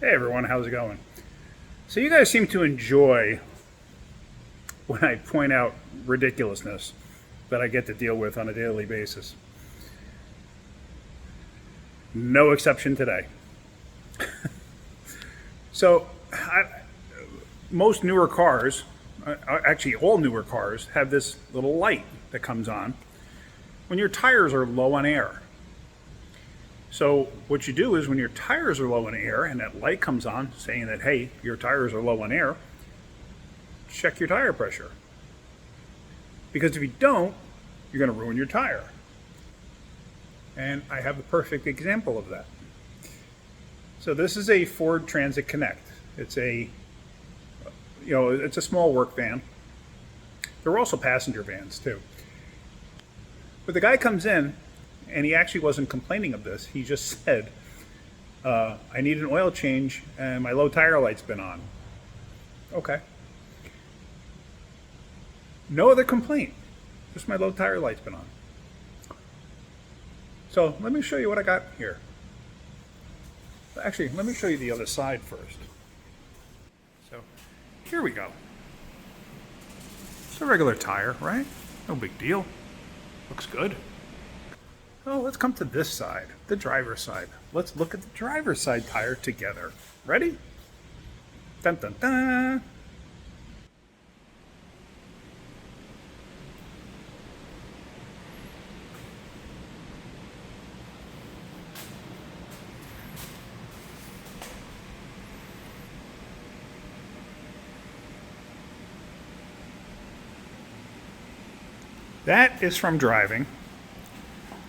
Hey everyone, how's it going? So you guys seem to enjoy when I point out ridiculousness that I get to deal with on a daily basis. No exception today. So most newer cars, actually all newer cars, have this little light that comes on when your tires are low on air. So what you do is when your tires are low on air and that light comes on saying that, hey, your tires are low on air, check your tire pressure. Because if you don't, you're going to ruin your tire. And I have the perfect example of that. So this is a Ford Transit Connect. It's it's a small work van. There are also passenger vans too. But the guy comes in, and he actually wasn't complaining of this. He just said, I need an oil change and my low tire light's been on. Okay. No other complaint. Just my low tire light's been on. So let me show you what I got here. Actually, let me show you the other side first. So here we go. It's a regular tire, right? No big deal. Looks good. Oh, let's come to this side, the driver's side. Let's look at the driver's side tire together. Ready? Dun dun dun. That is from driving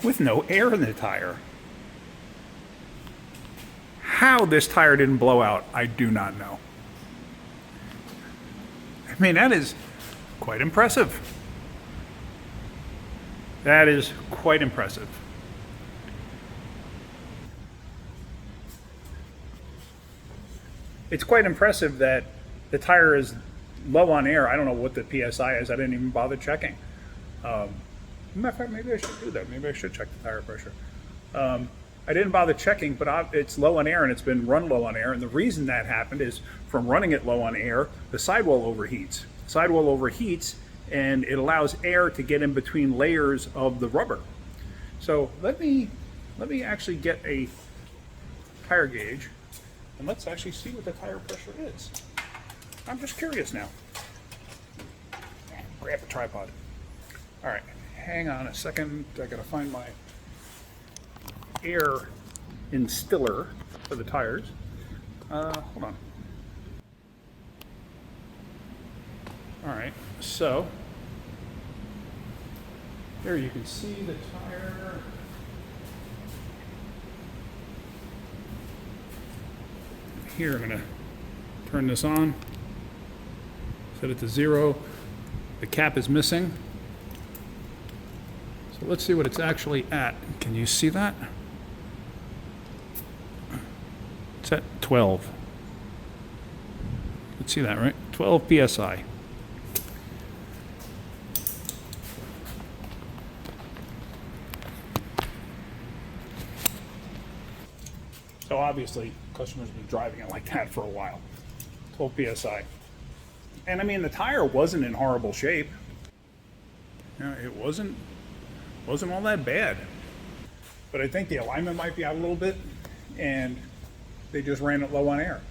with no air in the tire. How this tire didn't blow out, I do not know. I mean, that is quite impressive. That is quite impressive. It's quite impressive that the tire is low on air. I don't know what the PSI is. I didn't even bother checking. Matter of fact, maybe I should do that. Maybe I should check the tire pressure. I didn't bother checking, but it's low on air and it's been run low on air. And the reason that happened is from running it low on air, the sidewall overheats. Sidewall overheats and it allows air to get in between layers of the rubber. So let me actually get a tire gauge and let's actually see what the tire pressure is. I'm just curious now. Grab a tripod. All right. Hang on a second, I gotta find my air instiller for the tires. Hold on. All right, so here you can see the tire. Here, I'm gonna turn this on, set it to 0. The cap is missing. So let's see what it's actually at. Can you see that? It's at 12. Let's see that, right? 12 PSI. So obviously, customers have been driving it like that for a while. 12 PSI. And I mean, the tire wasn't in horrible shape. It wasn't all that bad. But I think the alignment might be out a little bit and they just ran it low on air.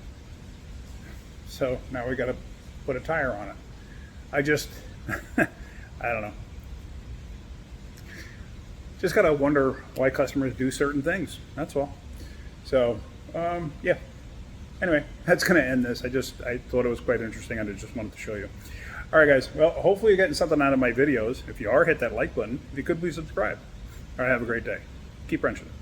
So now we got to put a tire on it. I don't know. Just got to wonder why customers do certain things. That's all. So, yeah. Anyway, that's going to end this. I thought it was quite interesting. I just wanted to show you. All right, guys. Well, hopefully you're getting something out of my videos. If you are, hit that like button. If you could, please subscribe. All right, have a great day. Keep wrenching it.